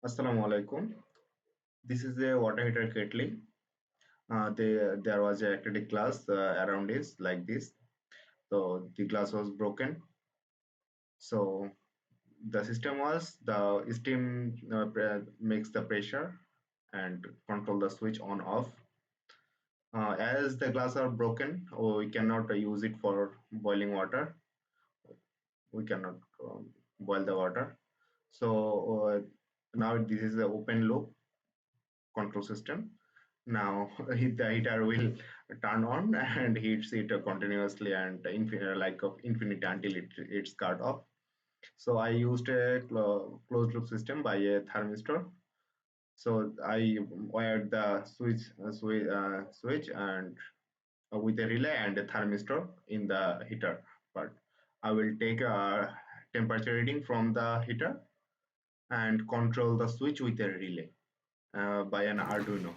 Assalamu alaikum. This is a water heater kettle. There was a acrylic glass around this like this. So the glass was broken. So the system was the steam makes the pressure and control the switch on off. As the glass are broken, we cannot use it for boiling water. We cannot boil the water. So now this is the open loop control system. Now the heater will turn on and heats it continuously and like of infinity until it's cut off. So I used a closed loop system by a thermistor. So I wired the switch and with a relay and a thermistor in the heater. But I will take a temperature reading from the heater and control the switch with a relay by an Arduino.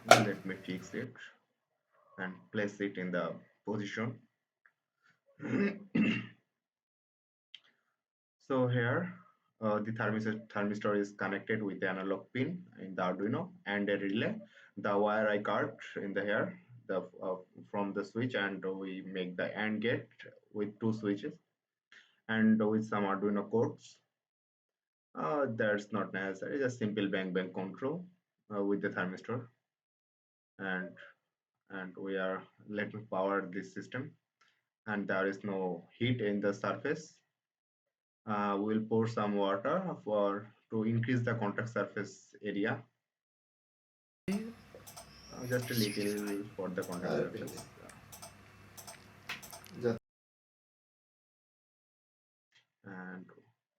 Let me fix it and place it in the position. So here the thermistor is connected with the analog pin in the Arduino and a relay. The wire I cut in the here the from the switch, and we make the AND gate with two switches and with some Arduino codes. That's not necessary, just simple bang bang control with the thermistor, and we are let me power this system, and there is no heat in the surface. We'll pour some water for to increase the contact surface area, just a little for the contact surface. And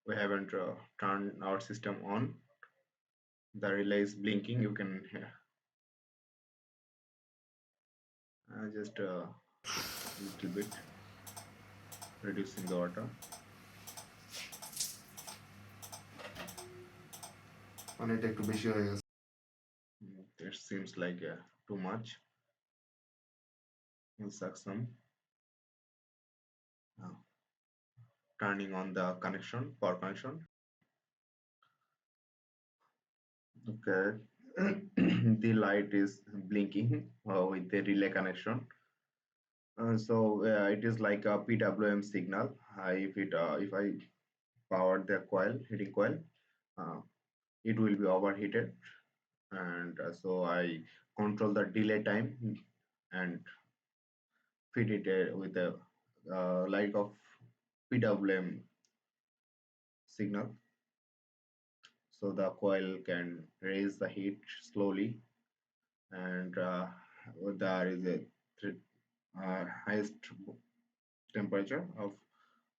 we haven't turned our system on. The relay is blinking. You can just a little bit reducing the water. অনেকটা একটু বেশি হয়ে গেছে। It seems like too much. We'll suck some. Uh, Turning on the connection, power connection. Okay. The light is blinking with the relay connection. So it is like a PWM signal. If I power the coil, heating coil, uh, it will be overheated, and so I control the delay time and feed it with a like of PWM signal, so the coil can raise the heat slowly, and there is a highest temperature of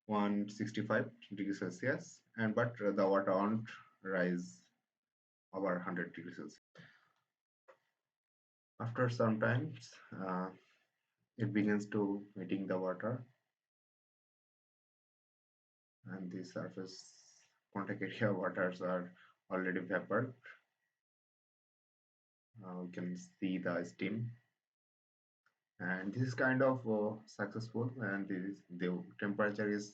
165 degrees Celsius, and but the water won't rise over 100 degrees Celsius. After some times, it begins to heating the water, and the surface contact area waters are already vapor. We can see the steam, and this is kind of successful, and the temperature is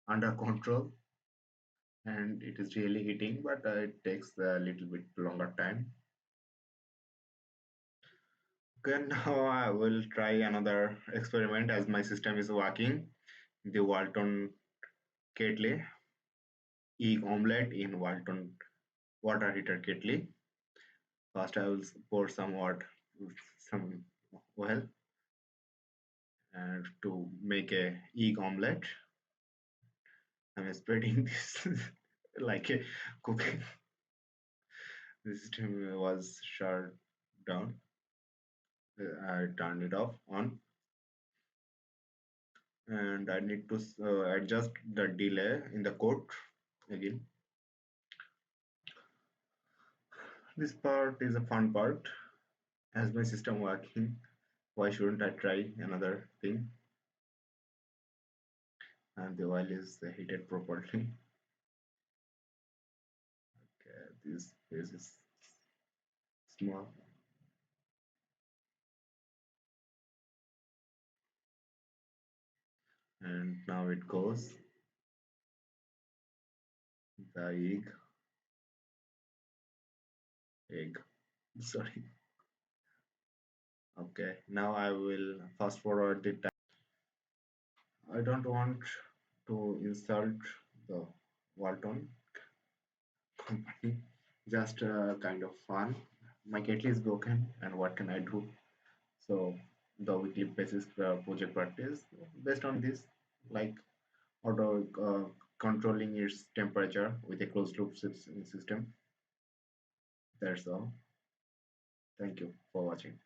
under control, and it is really heating, but it takes a little bit longer time. Okay, now I will try another experiment as my system is working. The Walton kettle, egg omelette in Walton water heater kettle. First, I will pour some water, some oil, and to make a egg omelette. I'm spreading this like a cooking. The system was shut down. I turned it off on, and I need to adjust the delay in the code again. This part is a fun part. As my system working, why shouldn't I try another thing? And the oil is heated properly. Okay, this phase is small. and now it goes the egg. Sorry. Okay, now I will fast forward the time. I don't want to insult the Walton company. Just kind of fun. My kettle is broken, and what can I do? So the weekly basis project practice based on this, like auto controlling its temperature with a closed loop system. That's all. Thank you for watching.